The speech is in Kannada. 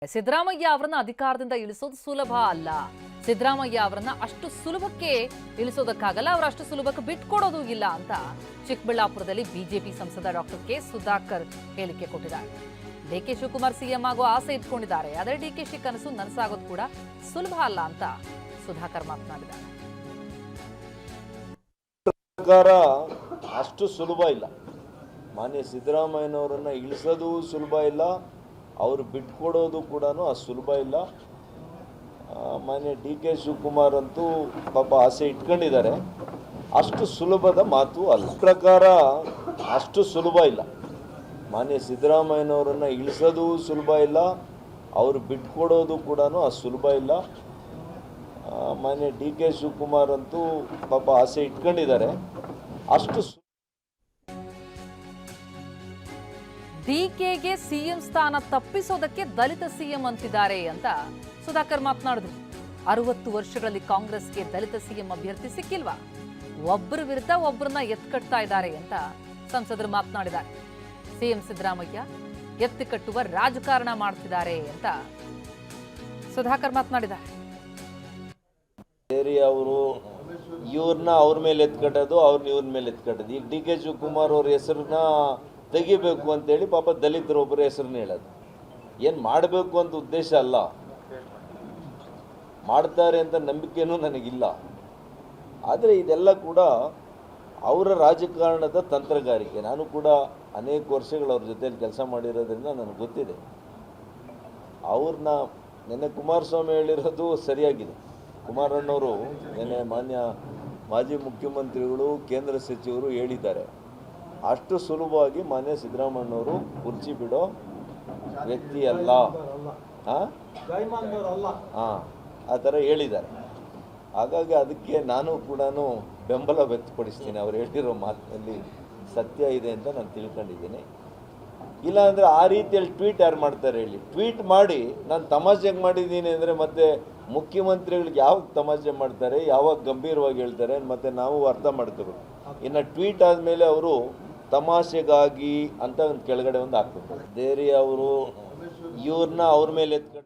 ಸಿದ್ದರಾಮಯ್ಯ ಅವರನ್ನ ಅಧಿಕಾರದಿಂದ ಇಳಿಸೋದು ಸುಲಭ ಅಲ್ಲ. ಸಿದ್ದರಾಮಯ್ಯ ಅವರನ್ನ ಅಷ್ಟು ಸುಲಭಕ್ಕೆ ಇಳಿಸೋದಕ್ಕಾಗಲ್ಲ, ಅವರು ಅಷ್ಟು ಸುಲಭಕ್ಕೆ ಬಿಟ್ಕೊಡೋದು ಇಲ್ಲ ಅಂತ ಚಿಕ್ಕಬಳ್ಳಾಪುರದಲ್ಲಿ ಬಿಜೆಪಿ ಸಂಸದ ಡಾಕ್ಟರ್ ಕೆ ಸುಧಾಕರ್ ಹೇಳಿಕೆ ಕೊಟ್ಟಿದ್ದಾರೆ. ಡಿಕೆ ಶಿವಕುಮಾರ್ ಸಿಎಂ ಆಗೋ ಆಸೆ ಇಟ್ಕೊಂಡಿದ್ದಾರೆ. ಆದರೆ ಡಿಕೆಶಿ ಕನಸು ನನಸಾಗೋದು ಕೂಡ ಸುಲಭ ಅಲ್ಲ ಅಂತ ಸುಧಾಕರ್ ಮಾತನಾಡಿದ್ದಾರೆ. ಅಷ್ಟು ಸುಲಭ ಇಲ್ಲ. ಮಾನ್ಯ ಸಿದ್ದರಾಮಯ್ಯನವರನ್ನ ಇಳಿಸೋದು ಸುಲಭ ಇಲ್ಲ, ಅವರು ಬಿಟ್ಕೊಡೋದು ಕೂಡ ಅಷ್ಟು ಸುಲಭ ಇಲ್ಲ. ಮಾನ್ಯ ಡಿ ಕೆ ಶಿವಕುಮಾರ್ ಅಂತೂ ಪಾಪ ಆಸೆ ಇಟ್ಕೊಂಡಿದ್ದಾರೆ, ಅಷ್ಟು ಸುಲಭದ ಮಾತು ಅಲ್ಲ. ಪ್ರಕಾರ ಅಷ್ಟು ಸುಲಭ ಇಲ್ಲ. ಮಾನ್ಯ ಸಿದ್ದರಾಮಯ್ಯನವರನ್ನ ಇಳಿಸೋದು ಸುಲಭ ಇಲ್ಲ, ಅವರು ಬಿಟ್ಕೊಡೋದು ಕೂಡ ಅಷ್ಟು ಸುಲಭ ಇಲ್ಲ. ಮಾನ್ಯ ಡಿ ಕೆ ಶಿವಕುಮಾರ್ ಅಂತೂ ಪಾಪ ಆಸೆ ಇಟ್ಕೊಂಡಿದ್ದಾರೆ, ಅಷ್ಟು ಡಿಕೆಗೆ ಸಿಎಂ ಸ್ಥಾನ ತಪ್ಪಿಸೋದಕ್ಕೆ ದಲಿತ ಸಿಎಂ ಅಂತಿದ್ದಾರೆ ಅಂತ ಸುಧಾಕರ್ ಮಾತನಾಡಿದ್ರು. 60 ವರ್ಷಗಳಲ್ಲಿ ಕಾಂಗ್ರೆಸ್ಗೆ ದಲಿತ ಸಿಎಂ ಅಭ್ಯರ್ಥಿ ಸಿಕ್ಕಿಲ್ವಾ? ಒಬ್ಬರ ವಿರುದ್ಧ ಒಬ್ಬರನ್ನ ಎತ್ಕಟ್ತಾ ಇದ್ದಾರೆ ಅಂತ ಸಂಸದರು ಮಾತನಾಡಿದ್ದಾರೆ. ಸಿಎಂ ಸಿದ್ದರಾಮಯ್ಯ ಎತ್ತಿಕಟ್ಟುವ ರಾಜಕಾರಣ ಮಾಡ್ತಿದ್ದಾರೆ ಅಂತ ಸುಧಾಕರ್ ಮಾತನಾಡಿದ್ದಾರೆ. ಅವರು ಇವ್ರನ್ನ ಅವ್ರ ಮೇಲೆ ಎತ್ಕಟ್ಟೋದು, ಅವ್ರನ್ನ ಇವ್ರ ಮೇಲೆ ಎತ್ಕಟ್ಟೋದು. ಈಗ ಡಿ ಕೆ ಶಿವಕುಮಾರ್ ಅವ್ರ ಹೆಸರನ್ನ ತೆಗಿಬೇಕು ಅಂತೇಳಿ ಪಾಪ ದಲಿತರೊಬ್ಬರ ಹೆಸರನ್ನ ಹೇಳೋದು. ಏನು ಮಾಡಬೇಕು ಅಂತ ಉದ್ದೇಶ ಅಲ್ಲ, ಮಾಡ್ತಾರೆ ಅಂತ ನಂಬಿಕೆನೂ ನನಗಿಲ್ಲ. ಆದರೆ ಇದೆಲ್ಲ ಕೂಡ ಅವರ ರಾಜಕಾರಣದ ತಂತ್ರಗಾರಿಕೆ. ನಾನು ಕೂಡ ಅನೇಕ ವರ್ಷಗಳು ಅವ್ರ ಜೊತೆಯಲ್ಲಿ ಕೆಲಸ ಮಾಡಿರೋದ್ರಿಂದ ನನಗೆ ಗೊತ್ತಿದೆ. ಅವ್ರನ್ನ ನೆನ್ನೆ ಕುಮಾರಸ್ವಾಮಿ ಹೇಳಿರೋದು ಸರಿಯಾಗಿದೆ. ಕುಮಾರಣ್ಣವರು ನೆನ್ನೆ ಮಾನ್ಯ ಮಾಜಿ ಮುಖ್ಯಮಂತ್ರಿಗಳು, ಕೇಂದ್ರ ಸಚಿವರು ಹೇಳಿದ್ದಾರೆ, ಅಷ್ಟು ಸುಲಭವಾಗಿ ಮಾನ್ಯ ಸಿದ್ದರಾಮಯ್ಯನವರು ಕುರ್ಚಿ ಬಿಡೋ ವ್ಯಕ್ತಿ ಅಲ್ಲ, ಆ ಥರ ಹೇಳಿದ್ದಾರೆ. ಹಾಗಾಗಿ ಅದಕ್ಕೆ ನಾನು ಕೂಡ ಬೆಂಬಲ ವ್ಯಕ್ತಪಡಿಸ್ತೀನಿ. ಅವ್ರು ಹೇಳಿರೋ ಮಾತಿನಲ್ಲಿ ಸತ್ಯ ಇದೆ ಅಂತ ನಾನು ತಿಳ್ಕೊಂಡಿದ್ದೀನಿ. ಇಲ್ಲಾಂದರೆ ಆ ರೀತಿಯಲ್ಲಿ ಟ್ವೀಟ್ ಯಾರು ಮಾಡ್ತಾರೆ ಹೇಳಿ? ಟ್ವೀಟ್ ಮಾಡಿ ನಾನು ತಮಾಷೆಗೆ ಮಾಡಿದ್ದೀನಿ ಅಂದರೆ ಮತ್ತೆ ಮುಖ್ಯಮಂತ್ರಿಗಳಿಗೆ ಯಾವಾಗ ತಮಾಷೆ ಮಾಡ್ತಾರೆ, ಯಾವಾಗ ಗಂಭೀರವಾಗಿ ಹೇಳ್ತಾರೆ ಮತ್ತೆ ನಾವು ಅರ್ಥ ಮಾಡ್ಕೋಬೇಕು. ಇನ್ನು ಟ್ವೀಟ್ ಆದಮೇಲೆ ಅವರು ತಮಾಷೆಗಾಗಿ ಅಂತ ಒಂದು ಕೆಳಗಡೆ ಒಂದು ಹಾಕ್ಬೇಕು. ದೇರಿ ಅವರು ಇವ್ರನ್ನ ಅವ್ರ ಮೇಲೆ ಎತ್ಕೊಂಡು